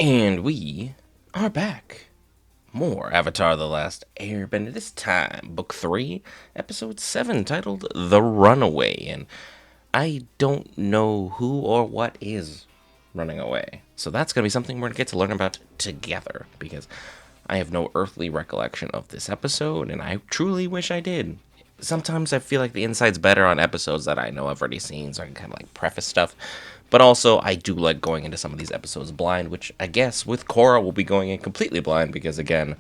And we are back. More Avatar The Last Airbender, this time, Book 3, Episode 7, titled The Runaway. And I don't know who or what is running away. So that's going to be something we're going to get to learn about together, because I have no earthly recollection of this episode, and I truly wish I did. Sometimes I feel like the insight's better on episodes that I know I've already seen, so I can kind of like preface stuff. But also, I do like going into some of these episodes blind, which I guess with Korra we'll be going in completely blind because, again,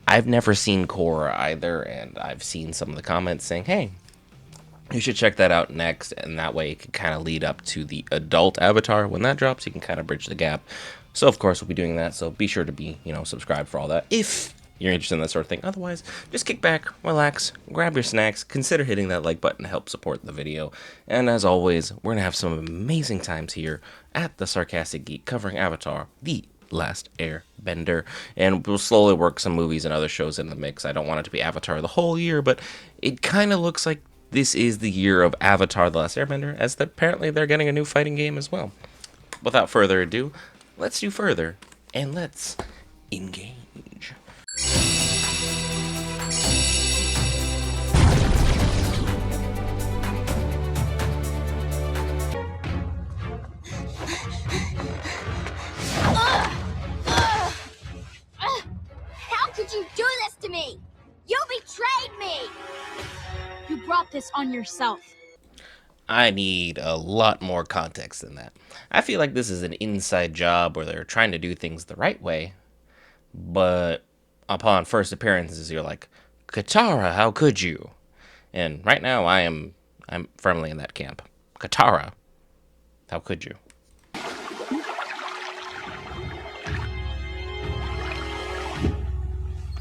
I've never seen Korra either, and I've seen some of the comments saying, hey, you should check that out next, and that way it can kind of lead up to the adult Avatar. When that drops, you can kind of bridge the gap. So, of course, we'll be doing that, so be sure to be, subscribed for all that, if you're interested in that sort of thing. Otherwise, just kick back, relax, grab your snacks, consider hitting that like button to help support the video. And as always, we're going to have some amazing times here at the Sarcastic Geek covering Avatar, The Last Airbender. And we'll slowly work some movies and other shows in the mix. I don't want it to be Avatar the whole year, but it kind of looks like this is the year of Avatar The Last Airbender, as apparently they're getting a new fighting game as well. Without further ado, let's do further, and let's engage. How could you do this to me? You betrayed me! You brought this on yourself. I need a lot more context than that. I feel like this is an inside job where they're trying to do things the right way, but upon first appearances, you're like, Katara, how could you? And right now, I'm firmly in that camp. Katara, how could you?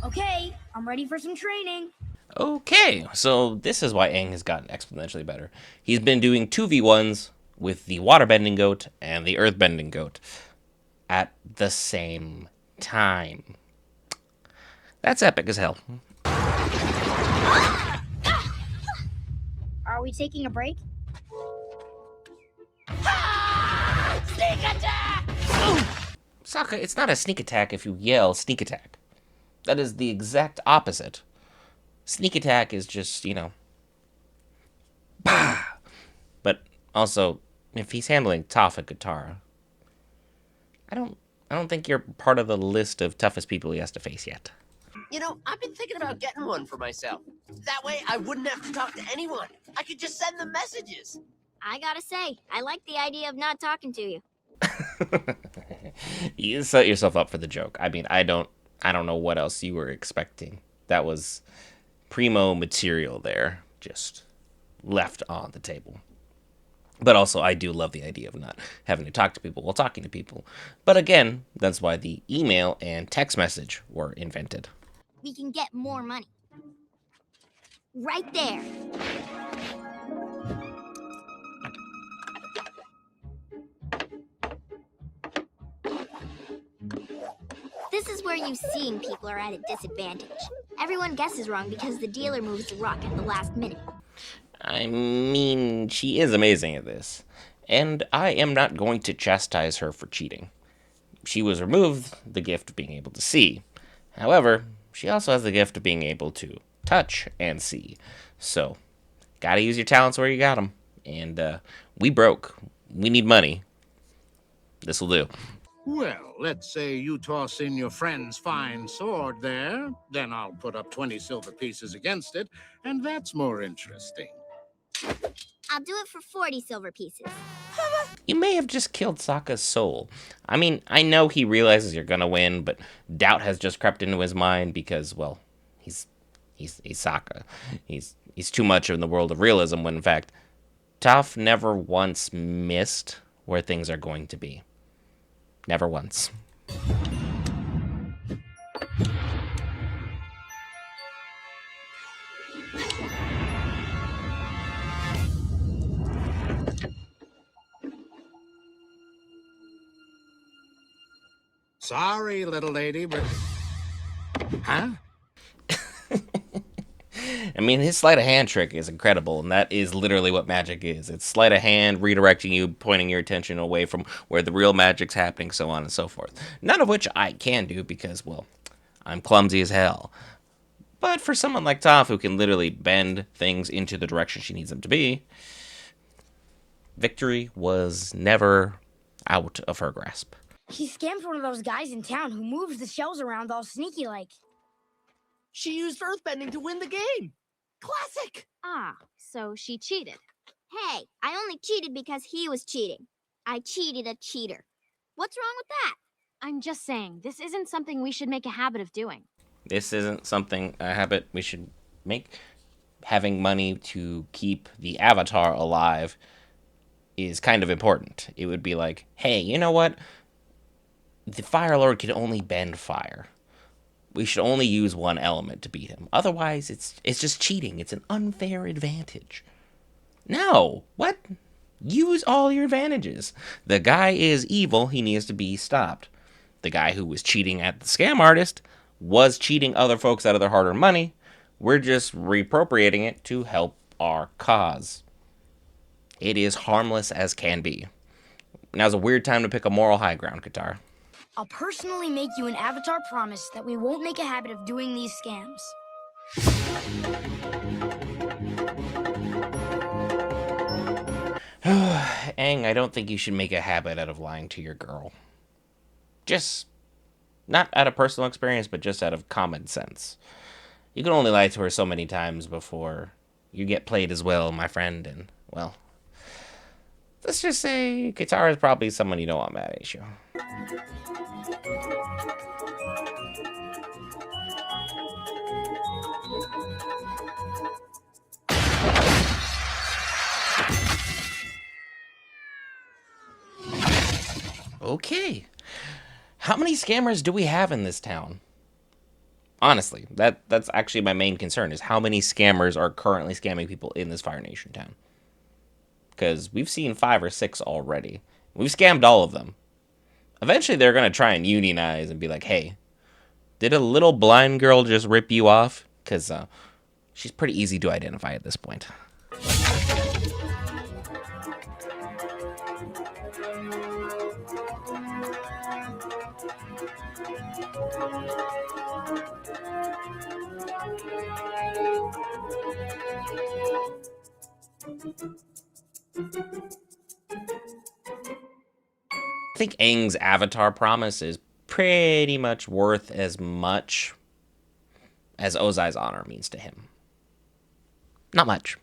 Okay, I'm ready for some training. Okay, so this is why Aang has gotten exponentially better. He's been doing 2v1s with the waterbending goat and the earthbending goat at the same time. That's epic as hell. Are we taking a break? Sneak attack! Sokka, it's not a sneak attack if you yell sneak attack. That is the exact opposite. Sneak attack is just, bah! But also, if he's handling Toph and Katara, I don't think you're part of the list of toughest people he has to face yet. You know, I've been thinking about getting one for myself. That way I wouldn't have to talk to anyone. I could just send them messages. I gotta say, I like the idea of not talking to you. You set yourself up for the joke. I mean, I don't know what else you were expecting. That was primo material there, just left on the table. But also, I do love the idea of not having to talk to people while talking to people. But again, that's why the email and text message were invented. We can get more money. Right there. This is where you seeing people are at a disadvantage. Everyone guesses wrong because the dealer moves the rock at the last minute. I mean, she is amazing at this. And I am not going to chastise her for cheating. She was removed the gift of being able to see. However, she also has the gift of being able to touch and see. So, gotta use your talents where you got them. And we broke. We need money. This'll do. Well, let's say you toss in your friend's fine sword there, then I'll put up 20 silver pieces against it, and that's more interesting. I'll do it for 40 silver pieces. You may have just killed Sokka's soul. I mean, I know he realizes you're gonna win, but doubt has just crept into his mind because, well, he's Sokka. He's too much in the world of realism when, in fact, Toph never once missed where things are going to be. Never once. Sorry, little lady, but... Huh? I mean, his sleight of hand trick is incredible, and that is literally what magic is. It's sleight of hand, redirecting you, pointing your attention away from where the real magic's happening, so on and so forth. None of which I can do because, well, I'm clumsy as hell. But for someone like Toph, who can literally bend things into the direction she needs them to be, victory was never out of her grasp. He scammed one of those guys in town who moves the shells around all sneaky like. She used earthbending to win the game. Classic. Ah, so she cheated. Hey, I only cheated because he was cheating. I cheated a cheater. What's wrong with that? I'm just saying, this isn't something we should make a habit of doing. This isn't a habit we should make. Having money to keep the avatar alive is kind of important. It would be like, hey, you know what? The Fire Lord can only bend fire. We should only use one element to beat him. Otherwise, it's just cheating. It's an unfair advantage. No. What? Use all your advantages. The guy is evil. He needs to be stopped. The guy who was cheating at the scam artist was cheating other folks out of their hard-earned money. We're just reappropriating it to help our cause. It is harmless as can be. Now's a weird time to pick a moral high ground, Qatar. I'll personally make you an avatar promise that we won't make a habit of doing these scams. Aang, I don't think you should make a habit out of lying to your girl. Just, not out of personal experience, but just out of common sense. You can only lie to her so many times before you get played as well, my friend, and, well, let's just say Katara is probably someone you don't want mad at you. Okay. How many scammers do we have in this town? Honestly, that's actually my main concern, is how many scammers are currently scamming people in this Fire Nation town. Because we've seen 5 or 6 already. We've scammed all of them. Eventually they're going to try and unionize and be like, hey, did a little blind girl just rip you off? Because she's pretty easy to identify at this point. I think Aang's avatar promise is pretty much worth as much as Ozai's honor means to him. Not much.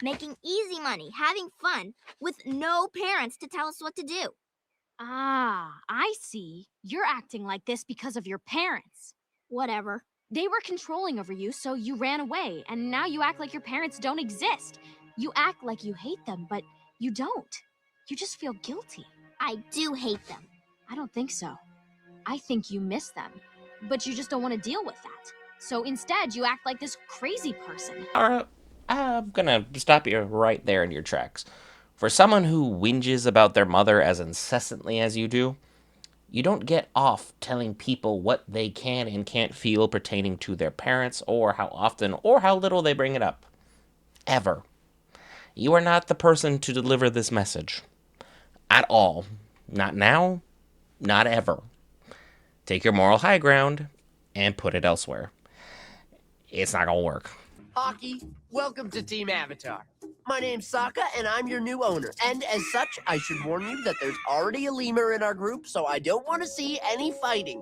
Making easy money, having fun, with no parents to tell us what to do. Ah, I see. You're acting like this because of your parents. Whatever. They were controlling over you, so you ran away, and now you act like your parents don't exist. You act like you hate them, but you don't. You just feel guilty. I do hate them. I don't think so. I think you miss them, but you just don't want to deal with that. So instead, you act like this crazy person. Alright, I'm gonna stop you right there in your tracks. For someone who whinges about their mother as incessantly as you do, you don't get off telling people what they can and can't feel pertaining to their parents, or how often or how little they bring it up. Ever. You are not the person to deliver this message. At all. Not now, not ever. Take your moral high ground and put it elsewhere. It's not gonna work. Hockey, welcome to Team Avatar. My name's Sokka, and I'm your new owner. And as such, I should warn you that there's already a lemur in our group, so I don't want to see any fighting.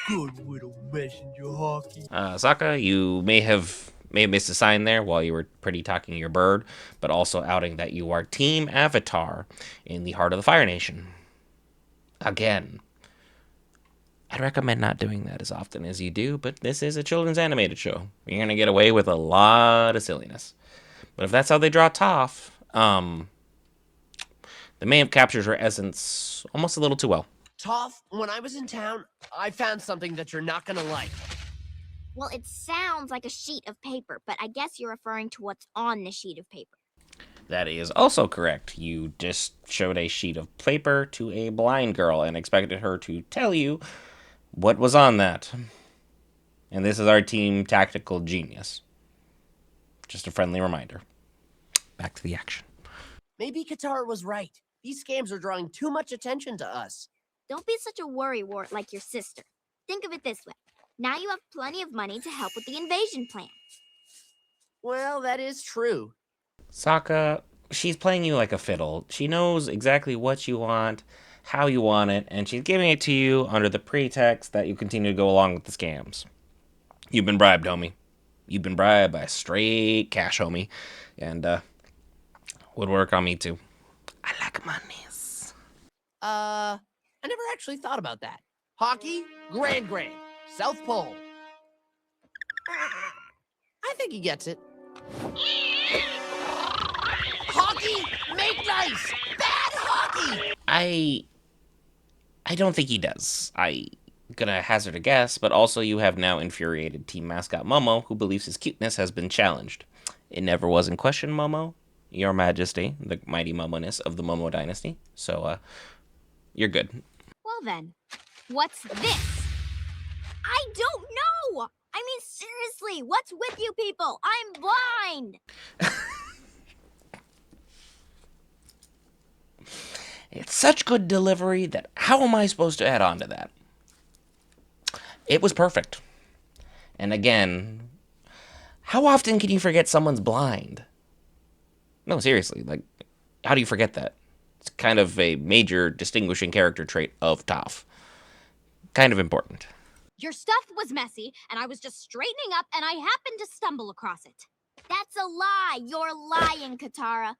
Good little messenger, Hockey. Sokka, you may have missed a sign there while you were pretty talking your bird, but also outing that you are Team Avatar in the heart of the Fire Nation. Again. I'd recommend not doing that as often as you do, but this is a children's animated show. You're going to get away with a lot of silliness. But if that's how they draw Toph, they may have captured her essence almost a little too well. Toph, when I was in town, I found something that you're not gonna like. Well, it sounds like a sheet of paper, but I guess you're referring to what's on the sheet of paper. That is also correct. You just showed a sheet of paper to a blind girl and expected her to tell you what was on that. And this is our team tactical genius. Just a friendly reminder. Back to the action. Maybe Katara was right. These scams are drawing too much attention to us. Don't be such a worrywart like your sister. Think of it this way. Now you have plenty of money to help with the invasion plan. Well, that is true. Sokka, she's playing you like a fiddle. She knows exactly what you want, how you want it, and she's giving it to you under the pretext that you continue to go along with the scams. You've been bribed, homie. You've been bribed by straight cash, homie. And, would work on me, too. I like monies. I never actually thought about that. Hockey, Grand. South Pole. I think he gets it. Hockey, make nice! Bad hockey! I don't think he does. I gonna hazard a guess, but also you have now infuriated team mascot Momo, who believes his cuteness has been challenged. It never was in question, Momo. Your Majesty, the mighty Momoness of the Momo Dynasty. So, you're good. Well then, what's this? I don't know! I mean, seriously, what's with you people? I'm blind! It's such good delivery that how am I supposed to add on to that? It was perfect. And again, how often can you forget someone's blind? No, seriously, like, how do you forget that? It's kind of a major distinguishing character trait of Toph. Kind of important. Your stuff was messy, and I was just straightening up, and I happened to stumble across it. That's a lie! You're lying, Katara.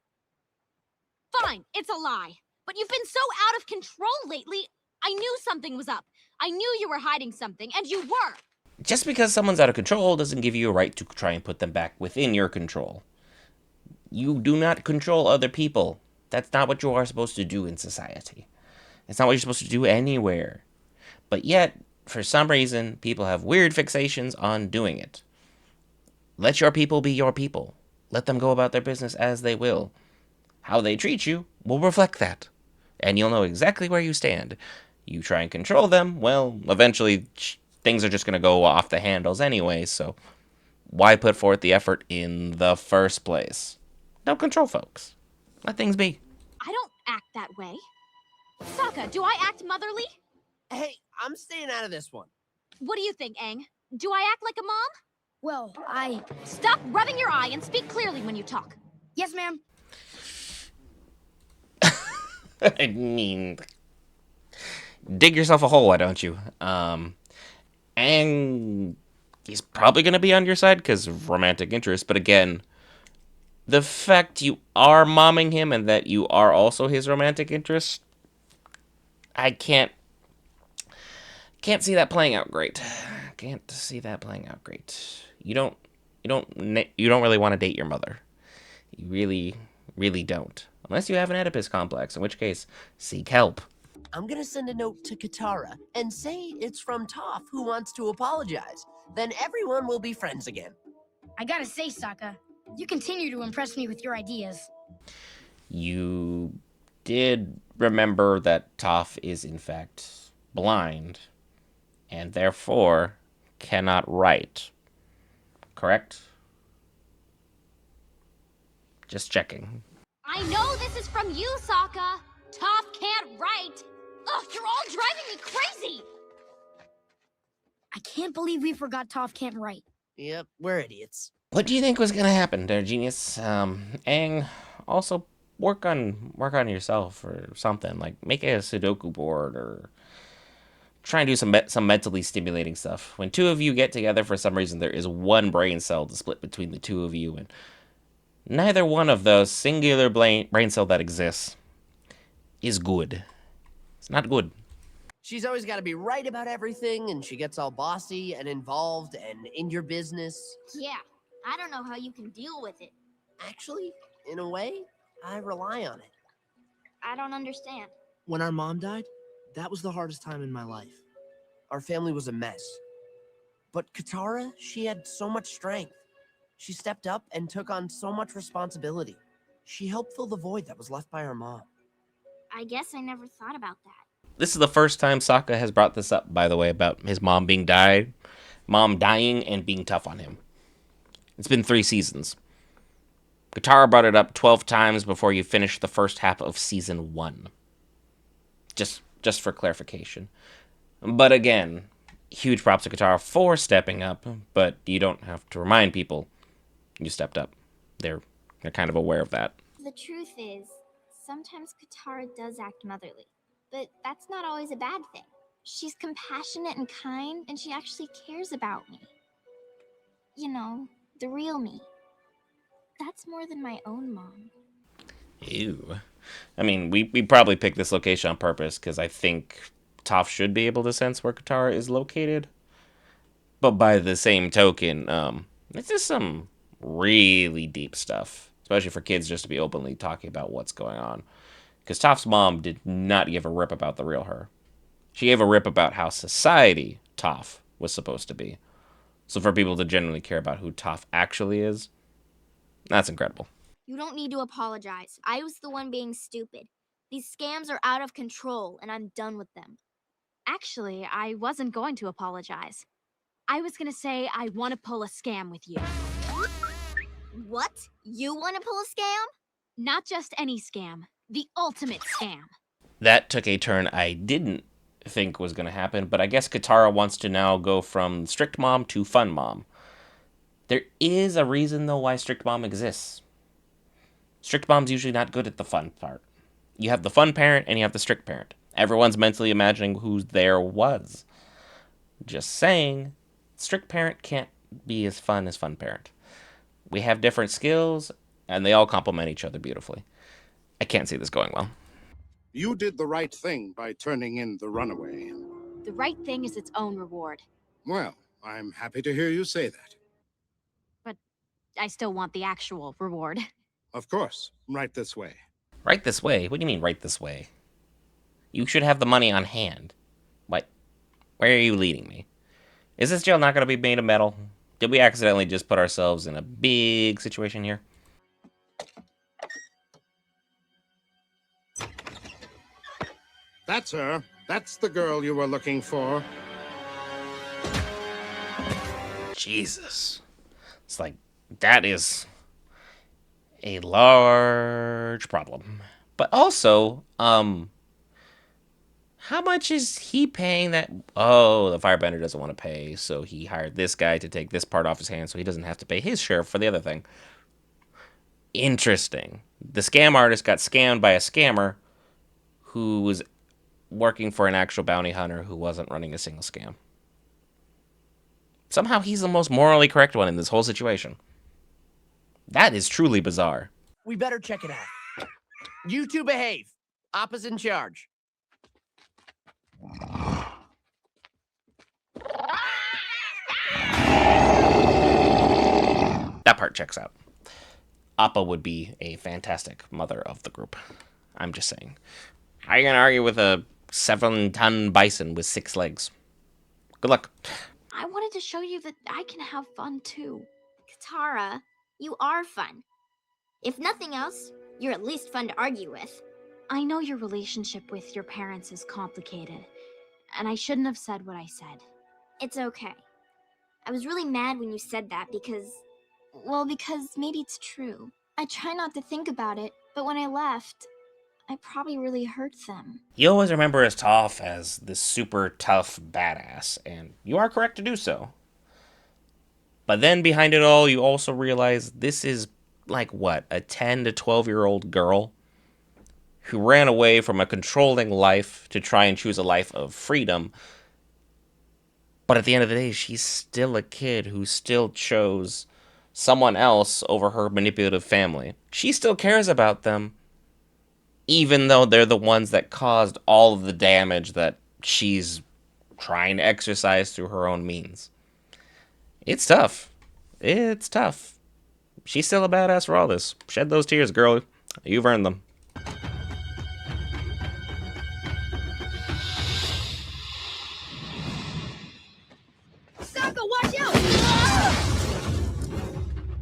Fine, it's a lie. But you've been so out of control lately. I knew something was up. I knew you were hiding something, and you were. Just because someone's out of control doesn't give you a right to try and put them back within your control. You do not control other people. That's not what you are supposed to do in society. It's not what you're supposed to do anywhere. But yet, for some reason, people have weird fixations on doing it. Let your people be your people. Let them go about their business as they will. How they treat you will reflect that. And you'll know exactly where you stand. You try and control them, well, eventually things are just going to go off the handles anyway, so why put forth the effort in the first place? Don't control folks. Let things be. I don't act that way. Sokka, do I act motherly? Hey, I'm staying out of this one. What do you think, Aang? Do I act like a mom? Well, Stop rubbing your eye and speak clearly when you talk. Yes, ma'am. I mean, dig yourself a hole, why don't you? And he's probably going to be on your side because of romantic interest. But again, the fact you are momming him and that you are also his romantic interest, I can't see that playing out great. Can't see that playing out great. You don't really want to date your mother. You really, really don't. Unless you have an Oedipus complex, in which case, seek help. I'm gonna send a note to Katara and say it's from Toph who wants to apologize. Then everyone will be friends again. I gotta say, Sokka, you continue to impress me with your ideas. You did remember that Toph is in fact blind, and therefore cannot write. Correct? Just checking. I know this is from you, Sokka. Toph can't write. Ugh, you're all driving me crazy. I can't believe we forgot Toph can't write. Yep, we're idiots. What do you think was gonna happen there, genius? Aang, also work on yourself or something. Like make a Sudoku board or try and do some mentally stimulating stuff. When two of you get together, for some reason, there is one brain cell to split between the two of you, and neither one of those singular brain cell that exists is good. It's not good. She's always got to be right about everything, and she gets all bossy and involved and in your business. Yeah, I don't know how you can deal with it. Actually, in a way, I rely on it. I don't understand. When our mom died, that was the hardest time in my life. Our family was a mess. But Katara, she had so much strength. She stepped up and took on so much responsibility. She helped fill the void that was left by our mom. I guess I never thought about that. This is the first time Sokka has brought this up, by the way, about his mom dying and being tough on him. It's been 3 seasons. Katara brought it up 12 times before you finished the first half of Season 1. Just for clarification. But again, huge props to Katara for stepping up, but you don't have to remind people you stepped up. They're kind of aware of that. The truth is, sometimes Katara does act motherly, but that's not always a bad thing. She's compassionate and kind, and she actually cares about me. You know, the real me. That's more than my own mom. Ew. I mean, we probably picked this location on purpose because I think Toph should be able to sense where Katara is located. But by the same token, it's just some really deep stuff, especially for kids just to be openly talking about what's going on. Because Toph's mom did not give a rip about the real her. She gave a rip about how society Toph was supposed to be. So for people to genuinely care about who Toph actually is, that's incredible. You don't need to apologize. I was the one being stupid. These scams are out of control, and I'm done with them. Actually, I wasn't going to apologize. I was gonna say I want to pull a scam with you. What? You want to pull a scam? Not just any scam, the ultimate scam. That took a turn I didn't think was going to happen, but I guess Katara wants to now go from strict mom to fun mom. There is a reason, though, why strict mom exists. Strict mom's usually not good at the fun part. You have the fun parent and you have the strict parent. Everyone's mentally imagining who there was. Just saying, strict parent can't be as fun as fun parent. We have different skills, and they all complement each other beautifully. I can't see this going well. You did the right thing by turning in the runaway. The right thing is its own reward. Well, I'm happy to hear you say that. But I still want the actual reward. Of course, right this way. Right this way? What do you mean, right this way? You should have the money on hand. What? Where are you leading me? Is this jail not going to be made of metal? Did we accidentally just put ourselves in a big situation here? That's her. That's the girl you were looking for. Jesus. It's like, that is a large problem. But also, how much is he paying that? Oh, the firebender doesn't want to pay, so he hired this guy to take this part off his hands so he doesn't have to pay his share for the other thing. Interesting. The scam artist got scammed by a scammer who was working for an actual bounty hunter who wasn't running a single scam. Somehow he's the most morally correct one in this whole situation. That is truly bizarre. We better check it out. You two behave. Appa's in charge. That part checks out. Appa would be a fantastic mother of the group. I'm just saying. How are you going to argue with a 7-ton bison with 6 legs? Good luck. I wanted to show you that I can have fun too. Katara, you are fun. If nothing else, you're at least fun to argue with. I know your relationship with your parents is complicated, and I shouldn't have said what I said. It's okay. I was really mad when you said that because maybe it's true. I try not to think about it, but when I left, I probably really hurt them. You always remember as Toph as this super tough badass, and you are correct to do so. But then behind it all, you also realize this is like what, a 10 to 12-year-old girl who ran away from a controlling life to try and choose a life of freedom. But at the end of the day, she's still a kid who still chose someone else over her manipulative family. She still cares about them, even though they're the ones that caused all of the damage that she's trying to exercise through her own means. It's tough. It's tough. She's still a badass for all this. Shed those tears, girl. You've earned them. Sokka, watch out! Ah!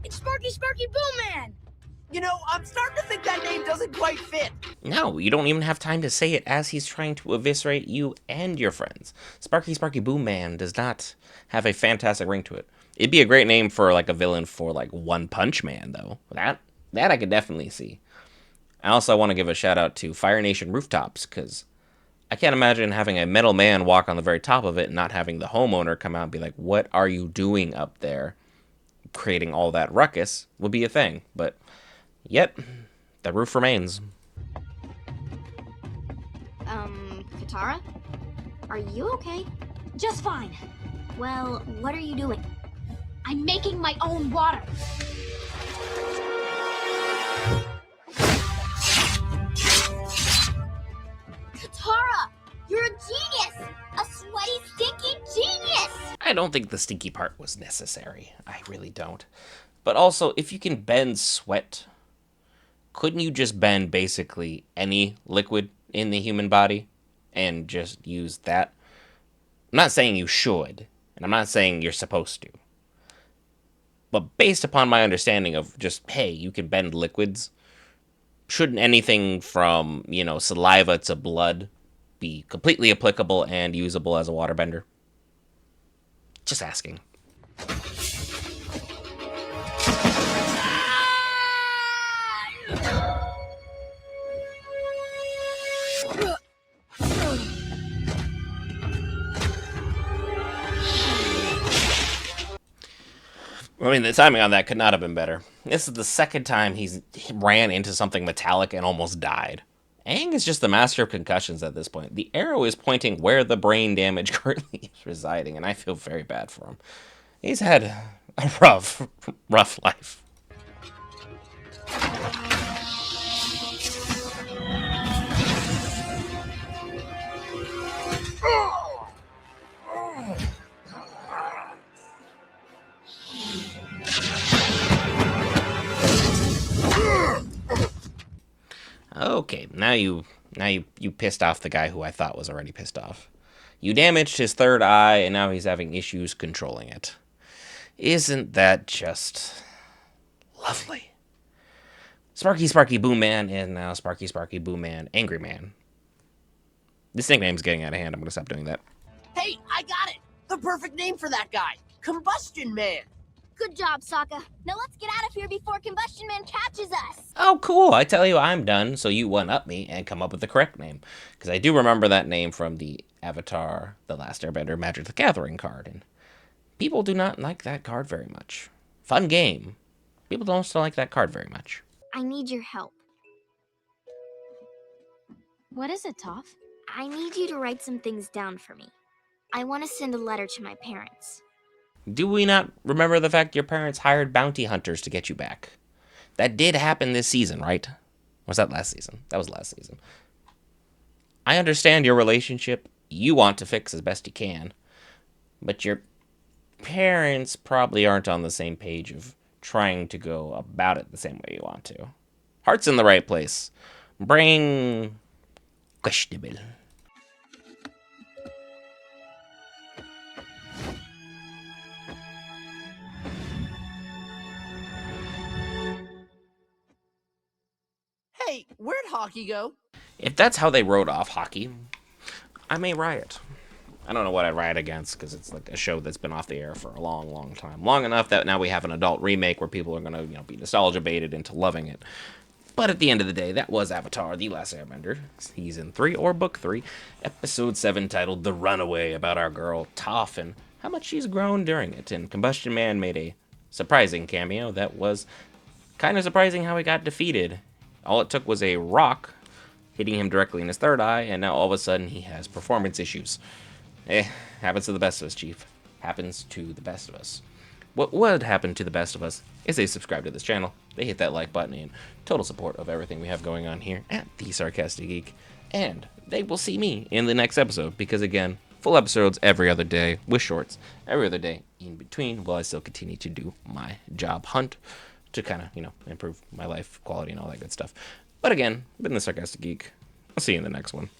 It's Sparky Boom Man! You know, I'm starting to think that name doesn't quite fit. No, you don't even have time to say it as he's trying to eviscerate you and your friends. Sparky Boom Man does not have a fantastic ring to it. It'd be a great name for like a villain for like One Punch Man, though. That I could definitely see. I also want to give a shout out to Fire Nation rooftops, because I can't imagine having a metal man walk on the very top of it and not having the homeowner come out and be like, what are you doing up there? Creating all that ruckus would be a thing. But yet, the roof remains. Katara? Are you okay? Just fine. Well, what are you doing? I'm making my own water. Katara! You're a genius! A sweaty, stinky genius! I don't think the stinky part was necessary. I really don't. But also, if you can bend sweat, couldn't you just bend basically any liquid in the human body and just use that? I'm not saying you should, and I'm not saying you're supposed to. But based upon my understanding of just, hey, you can bend liquids, shouldn't anything from, saliva to blood be completely applicable and usable as a waterbender? Just asking. I mean, the timing on that could not have been better. This is the second time he ran into something metallic and almost died. Aang is just the master of concussions at this point. The arrow is pointing where the brain damage currently is residing, and I feel very bad for him. He's had a rough life. Okay, now you pissed off the guy who I thought was already pissed off. You damaged his third eye, and now he's having issues controlling it. Isn't that just lovely? Sparky Boom Man, and now Sparky Boom Man Angry Man. This nickname's getting out of hand. I'm gonna stop doing that. Hey, I got it! The perfect name for that guy! Combustion Man! Good job, Sokka. Now let's get out of here before Combustion Man catches us. Oh, cool. I tell you, I'm done, so you one-up me and come up with the correct name. Because I do remember that name from the Avatar, The Last Airbender Magic the Gathering card, and people do not like that card very much. Fun game. People don't still like that card very much. I need your help. What is it, Toph? I need you to write some things down for me. I want to send a letter to my parents. Do we not remember the fact your parents hired bounty hunters to get you back? That did happen this season, right? Or was that last season? That was last season. I understand your relationship. You want to fix as best you can. But your parents probably aren't on the same page of trying to go about it the same way you want to. Heart's in the right place. Brain questionable. Hey, where'd Hockey go? If that's how they wrote off hockey, I may riot. I don't know what I'd riot against, because it's like a show that's been off the air for a long time. Long enough that now we have an adult remake where people are going to, be nostalgia baited into loving it. But at the end of the day, that was Avatar, The Last Airbender, Season 3, or Book 3, Episode 7, titled The Runaway, about our girl Toph and how much she's grown during it. And Combustion Man made a surprising cameo that was kind of surprising how he got defeated. All it took was a rock hitting him directly in his third eye, and now all of a sudden he has performance issues. Happens to the best of us, Chief. Happens to the best of us. What would happen to the best of us is they subscribe to this channel, they hit that like button in total support of everything we have going on here at the Sarcastic Geek, and they will see me in the next episode, because again, full episodes every other day, with shorts every other day in between, while I still continue to do my job hunt to kind of, improve my life quality and all that good stuff. But again, been the Sarcastic Geek. I'll see you in the next one.